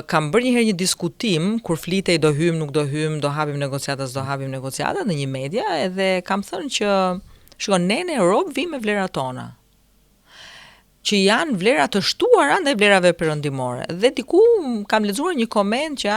kam bërë një herë një diskutim kur flitej do hym, nuk do hym, do hapim negociata, s'do hapim negociata në një media, edhe kam thënë që shikon, ne në Europë vim me vlerat tona, që janë vlera të shtuara ndaj vlerave perëndimore. Dhe diku kam lexuar një koment që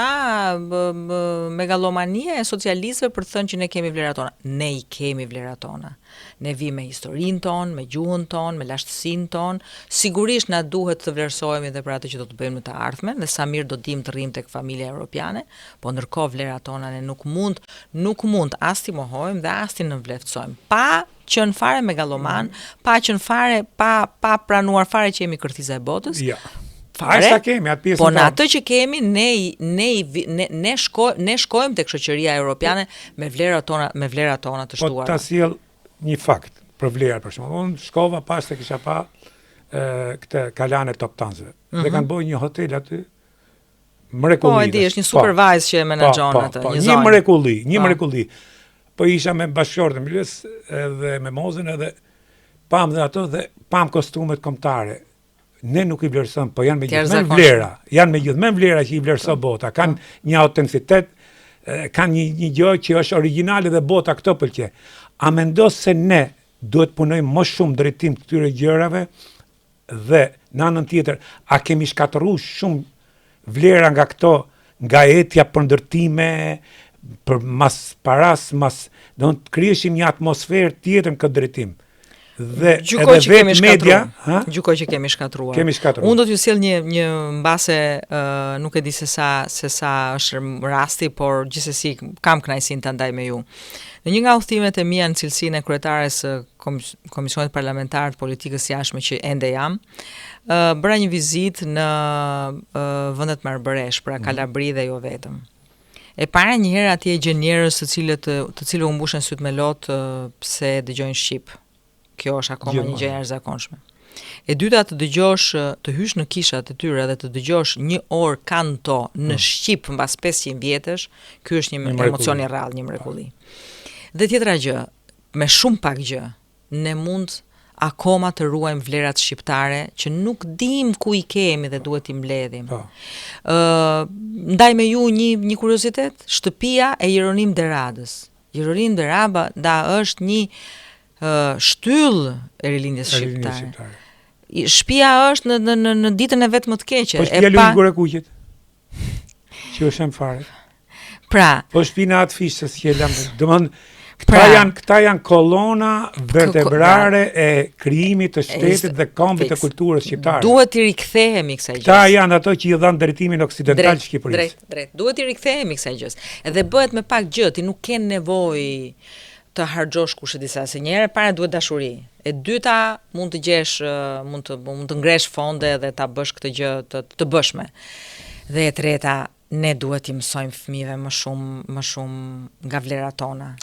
megalomania e socialistëve për të thënë që ne kemi vlerat tona. Ne I kemi vlerat tona. Ne vim me historinë tonë, me gjuhën tonë, me lashtësinë tonë. Sigurisht na duhet të vlerësohemi edhe për atë që do të bëjmë në të ardhmen, dhe sa mirë do dim të rrim tek familja europiane, po ndërkohë vlerat tona ne nuk mund as t'i mohojmë dhe as t'i nënvlerësojmë. Pa qenë fare megaloman, pa qenë fare, pa pranuar fare që jemi kërthiza e botës. Ja. Fare, kemi, atë pjesën po në atë që kemi, ne shkojmë tek shoqëria europiane me vlerat tona të shtuara. Po ta sjell një fakt për vlerat për shembull. Unë shkova pas të kisha pa këtë kalane top tanzëve. Dhe kanë bërë një hotel aty mrekulli. Po, e di, është një supervisor që e menaxhon atë, një zonë. Një mrekulli. Po isha me bashkëshortën Milës edhe me Mozën edhe pam dhe ato dhe pam kostumet kombëtare. Ne nuk I vlerësojmë, po janë me gjithmonë vlera. Janë me gjithmonë vlera që I vlerëson bota. Kanë një autenticitet, kanë një gjë që është origjinale dhe bota këto pëlqej. A mendo se ne duhet punojmë më shumë drejtim këtyre gjërave dhe në anën tjetër, a kemi shkatërruar shumë vlera nga këto, nga etja për ndërtime, për do të krijeshim një atmosferë tjetër në këtë drejtim. Dhe gjykoj edhe vetë media, gjykoj që kemi shkatruar. Unë do t'ju sjell një mbase, nuk e di se sa është rasti, por gjithsesi kam kënaqësinë ta ndaj me ju. Në një nga udhëtimet e mia në cilësinë e kryetares së Komisionit Parlamentar të Politikës Jashtme që ende jam, bëra një vizitë në vendet Marbëresh, pra Kalabri dhe jo vetëm. E para një herë atje gjën njerëz të cilëve u mbushën syt me lot pse dëgjojnë shqip. Kjo është akoma një gjë e jashtëzakonshme. E dyta të dëgjosh, të hysh në kishat e tyre dhe të dëgjosh një orë kanto në shqip mbas 500 vjetësh, ky është një emocion I rrallë, një mrekulli. Dhe tjetra gjë, me shumë pak gjë, ne mund akoma të ruajmë vlerat shqiptare që nuk dim ku I kemi dhe duhet I mbledhim. Ndaj me ju një kuriozitet, shtëpia e Jeronim Deradës. Jeronim Derada është një shtyllë e rilindjes shqiptare. Shtëpia është në ditën e vet më të keqe. Po shtëpia Lulë Gorakuqit. Që është fare. Pra, po shtëpina atë fishës që domthon Këta janë kolona vertebrare e krijimit të shtetit dhe kombit të kulturës shqiptare. Duhet I rikthehemi kësaj gjës. Këta janë ato që I dhanë drejtimin oksidental të Shqipërisë. Drejt. Duhet I rikthehemi kësaj gjës. Edhe bëhet me pak gjë, ti nuk ke nevojë të harxhosh kush e disa, se një herë para duhet dashuri. E dyta mund të gjesh, mund të ngresh fonde dhe ta bësh këtë gjë të bëshme. Dhe e treta, ne duhet I mësojmë fëmijëve më shumë nga vlerat tona.